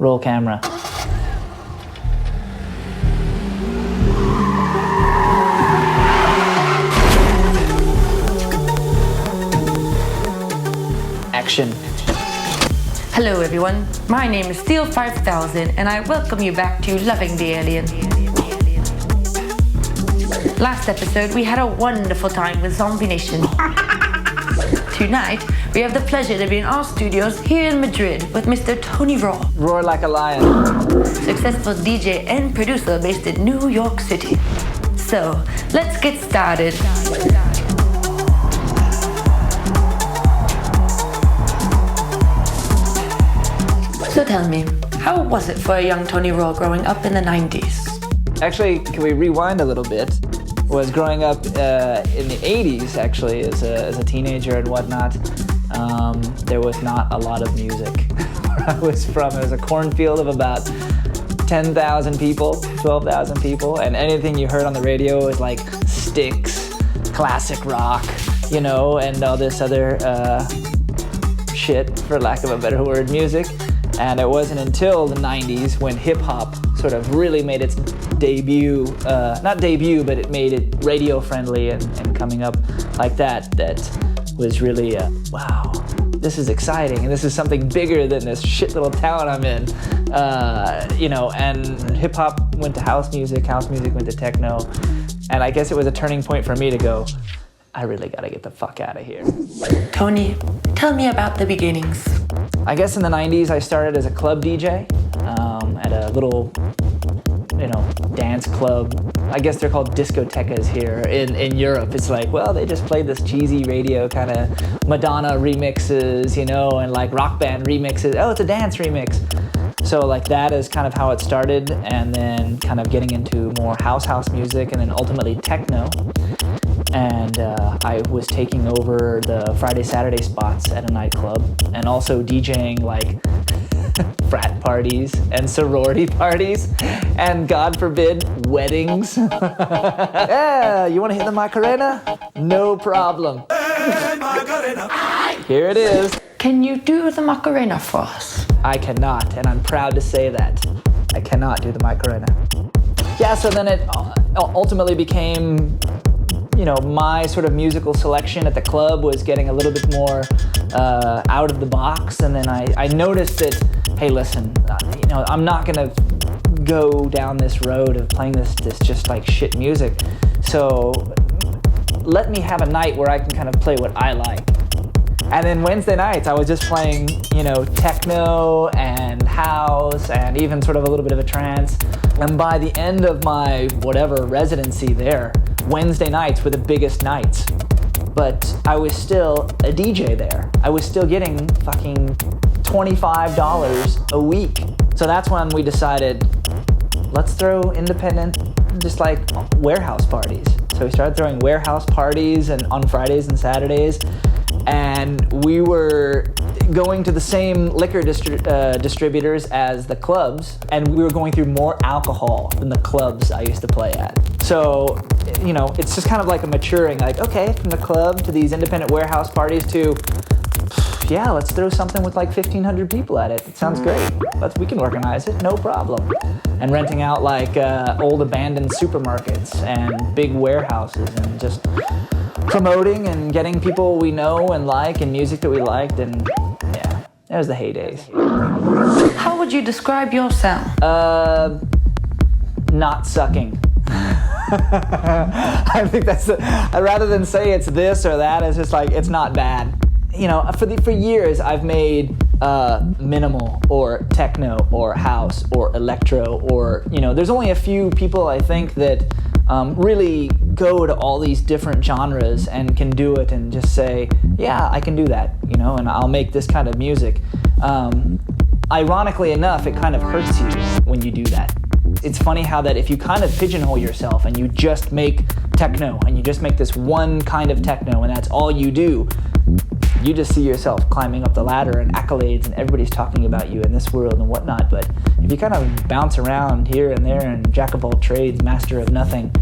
Roll camera. Action. Hello everyone, my name is Steel 5000 and I welcome you back to Loving the Alien. Last episode we had a wonderful time with Zombie Nation. Tonight we have the pleasure to be in our studios here in Madrid with Mr. Tony Rohr. Roar like a lion. Successful DJ and producer based in New York City. So, let's get started. So tell me, how was it for a young Tony Rohr growing up in the 90s? Actually, can we rewind a little bit? Was growing up in the 80s, actually, as a teenager and whatnot, there was not a lot of music. Where I was from, it was a cornfield of about 10,000 people, 12,000 people, and anything you heard on the radio was like Styx, classic rock, you know, and all this other shit, for lack of a better word, music. And it wasn't until the 90s when hip-hop sort of really made its debut, not debut, but it made it radio-friendly and coming up like that was really, wow, this is exciting, and this is something bigger than this shit little town I'm in, you know, and hip-hop went to house music went to techno, and I guess it was a turning point for me to go, I really gotta get the fuck out of here. Tony, tell me about the beginnings. I guess in the 90s I started as a club DJ at a little, you know, dance club. I guess they're called discotecas here in Europe. It's like, well, they just play this cheesy radio kind of Madonna remixes, you know, and like rock band remixes. Oh, it's a dance remix. So like that is kind of how it started, and then kind of getting into more house music, and then ultimately techno. And I was taking over the Friday, Saturday spots at a nightclub, and also DJing like frat parties and sorority parties, and God forbid, weddings. Yeah, you want to hit the Macarena? No problem. Here it is. Can you do the Macarena for us? I cannot, and I'm proud to say that. I cannot do the Macarena. Yeah, so then it ultimately became, you know, my sort of musical selection at the club was getting a little bit more out of the box, and then I noticed that, hey, listen, you know, I'm not gonna go down this road of playing this just like shit music, so let me have a night where I can kind of play what I like. And then Wednesday nights, I was just playing, you know, techno and house and even sort of a little bit of a trance. And by the end of my whatever residency there, Wednesday nights were the biggest nights. But I was still a DJ there. I was still getting fucking $25 a week. So that's when we decided, let's throw independent, just like warehouse parties. So we started throwing warehouse parties and on Fridays and Saturdays. And we were going to the same liquor distributors as the clubs, and we were going through more alcohol than the clubs I used to play at. So, you know, it's just kind of like a maturing, like, okay, from the club to these independent warehouse parties to, yeah, let's throw something with like 1,500 people at it. It sounds great. We can organize it, no problem. And renting out like old abandoned supermarkets and big warehouses and just promoting and getting people we know and like and music that we liked, and yeah, that was the heydays. How would you describe your sound? Not sucking. I think that's rather than say it's this or that, it's just like, it's not bad. You know, for years I've made minimal or techno or house or electro, or, you know, there's only a few people I think that really go to all these different genres and can do it and just say, yeah, I can do that, you know, and I'll make this kind of music. Ironically enough, it kind of hurts you when you do that. It's funny how that if you kind of pigeonhole yourself and you just make techno and you just make this one kind of techno and that's all you do, you just see yourself climbing up the ladder and accolades and everybody's talking about you in this world and whatnot. But if you kind of bounce around here and there and jack of all trades, master of nothing,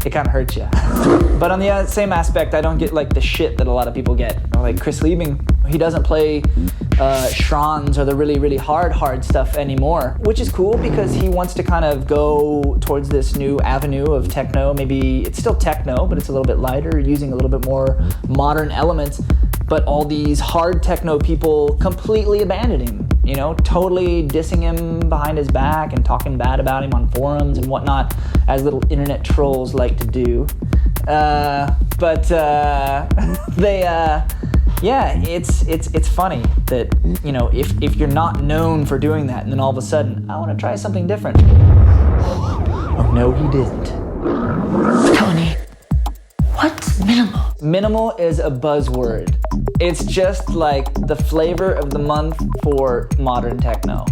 it kind of hurts you. But on the same aspect, I don't get like the shit that a lot of people get. Like Chris Liebing, he doesn't play shrans or the really, really hard stuff anymore, which is cool because he wants to kind of go towards this new avenue of techno. Maybe it's still techno, but it's a little bit lighter, using a little bit more modern elements. But all these hard techno people completely abandoned him, you know, totally dissing him behind his back and talking bad about him on forums and whatnot, as little internet trolls like to do. Yeah, it's funny that, you know, if you're not known for doing that and then all of a sudden, I want to try something different. Oh no, he didn't. Tony, what's minimal? Minimal is a buzzword. It's just like the flavor of the month for modern techno.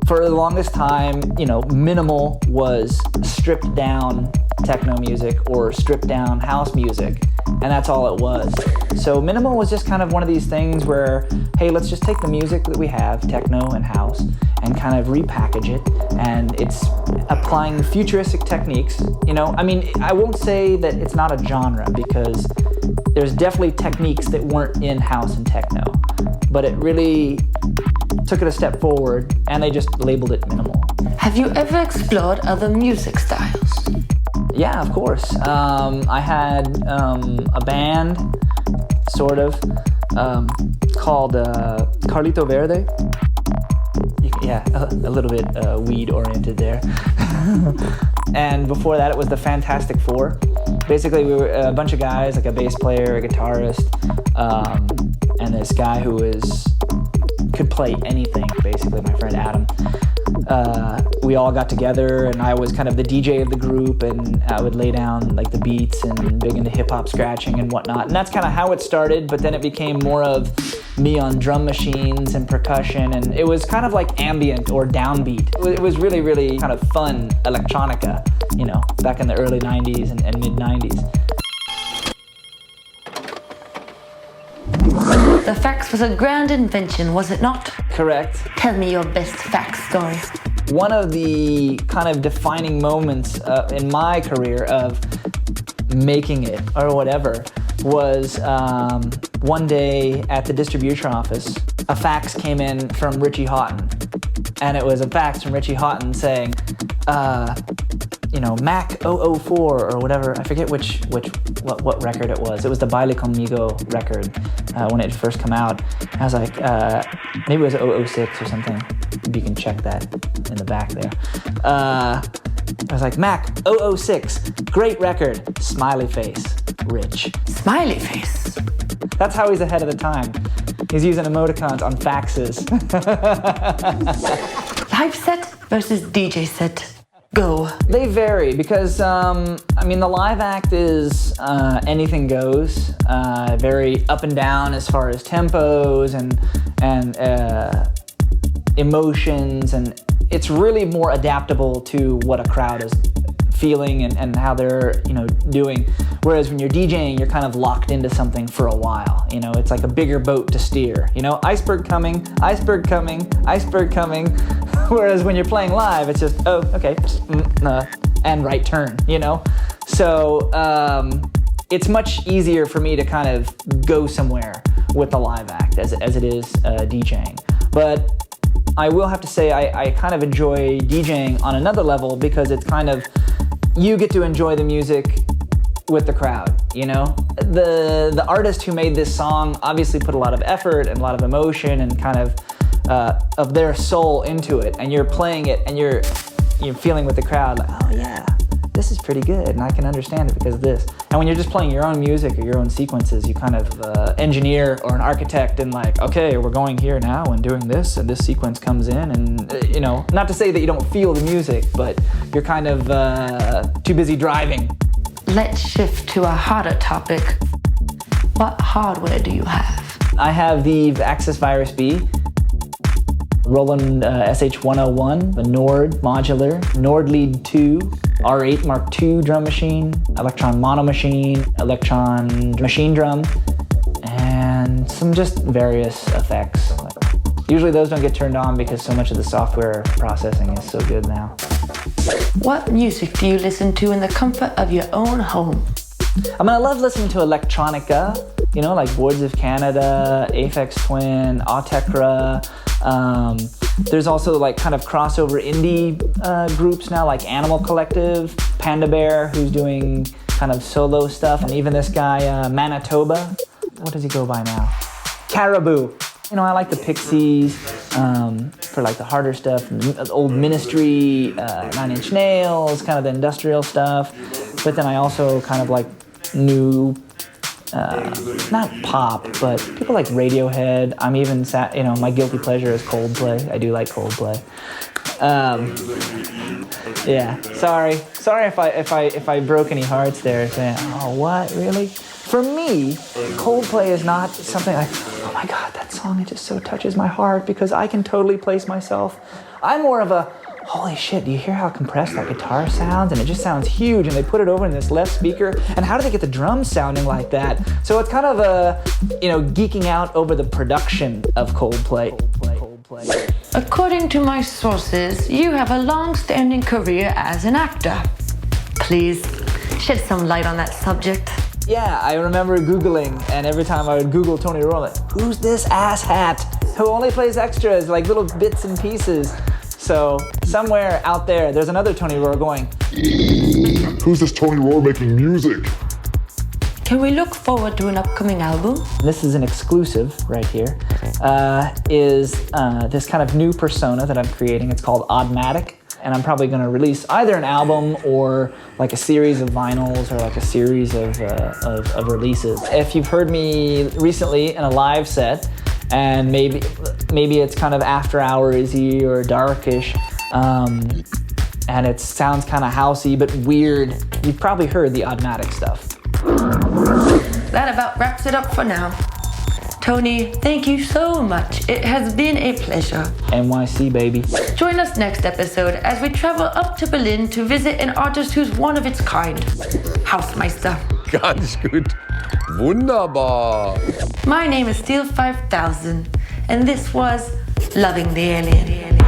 For the longest time, you know, minimal was stripped down techno music or stripped down house music, and that's all it was. So minimal was just kind of one of these things where, hey, let's just take the music that we have, techno and house, and kind of repackage it, and it's applying futuristic techniques. You know, I mean, I won't say that it's not a genre, because there's definitely techniques that weren't in house and techno, but it really took it a step forward, and they just labeled it minimal. Have you ever explored other music styles? Yeah, of course. I had a band, sort of, called Carlito Verde. Yeah, a little bit weed-oriented there. And before that, it was the Fantastic Four. Basically, we were a bunch of guys, like a bass player, a guitarist, and this guy who could play anything, basically, my friend Adam. We all got together, and I was kind of the DJ of the group, and I would lay down like the beats and big into hip-hop scratching and whatnot. And that's kind of how it started, but then it became more of me on drum machines and percussion, and it was kind of like ambient or downbeat. It was really, really kind of fun electronica, you know, back in the early 90s and mid-90s. The fax was a grand invention, was it not? Correct. Tell me your best fax story. One of the kind of defining moments in my career of making it or whatever was one day at the distribution office, a fax came in from Richie Houghton. And it was a fax from Richie Houghton saying, you know, Mac 004 or whatever, I forget what record it was. It was the Baile Conmigo record when it first came out. I was like, maybe it was 006 or something. Maybe you can check that in the back there. I was like, Mac 006, great record, smiley face, Rich. Smiley face? That's how he's ahead of the time. He's using emoticons on faxes. Live set versus DJ set. Go. They vary because, I mean, the live act is anything goes, very up and down as far as tempos and emotions, and it's really more adaptable to what a crowd is feeling and how they're, you know, doing. Whereas when you're DJing, you're kind of locked into something for a while. You know, it's like a bigger boat to steer. You know, iceberg coming, iceberg coming, iceberg coming. Whereas when you're playing live, it's just, oh, okay, and right turn, you know? So it's much easier for me to kind of go somewhere with the live act as it is DJing. But I will have to say I kind of enjoy DJing on another level because it's kind of, you get to enjoy the music with the crowd, you know? The artist who made this song obviously put a lot of effort and a lot of emotion and kind of their soul into it, and you're playing it and you're feeling with the crowd like, oh yeah, this is pretty good and I can understand it because of this. And when you're just playing your own music or your own sequences, you kind of engineer or an architect and like, okay, we're going here now and doing this, and this sequence comes in, and you know, not to say that you don't feel the music, but you're kind of too busy driving. Let's shift to a harder topic. What hardware do you have? I have the Access Virus B, Roland SH101, the Nord modular, Nord Lead 2, R8 Mark II drum machine, Electron mono machine, Electron machine drum, and some just various effects. Usually those don't get turned on because so much of the software processing is so good now. What music do you listen to in the comfort of your own home? I mean, I love listening to electronica, you know, like Boards of Canada, Aphex Twin, Autechra. There's also like kind of crossover indie groups now, like Animal Collective, Panda Bear, who's doing kind of solo stuff, and even this guy, Manitoba. What does he go by now? Caribou. You know, I like the Pixies for like the harder stuff, old Ministry, Nine Inch Nails, kind of the industrial stuff. But then I also kind of like new, not pop, but people like Radiohead. I'm even, you know, my guilty pleasure is Coldplay. I do like Coldplay. Yeah, sorry if I broke any hearts there, saying, oh, what, really? For me, Coldplay is not something like, oh my God, that song, it just so touches my heart because I can totally place myself. I'm more of a, holy shit, do you hear how compressed that guitar sounds? And it just sounds huge, and they put it over in this left speaker, and how do they get the drums sounding like that? So it's kind of a, you know, geeking out over the production of Coldplay. According to my sources, you have a long-standing career as an actor. Please shed some light on that subject. Yeah, I remember Googling, and every time I would Google Tony Rohr, like, who's this asshat who only plays extras, like little bits and pieces? So somewhere out there, there's another Tony Rohr going, who's this Tony Rohr making music? Can we look forward to an upcoming album? This is an exclusive right here, is this kind of new persona that I'm creating. It's called Oddmatic, and I'm probably gonna release either an album or like a series of vinyls or like a series of releases. If you've heard me recently in a live set, and maybe it's kind of after hours-y or darkish, and it sounds kind of housey but weird, you've probably heard the Oddmatic stuff. That about wraps it up for now. Tony, thank you so much. It has been a pleasure. NYC, baby. Join us next episode as we travel up to Berlin to visit an artist who's one of its kind. Hausmeister. Ganz gut. Wunderbar. My name is Steel 5000, and this was Loving the Alien.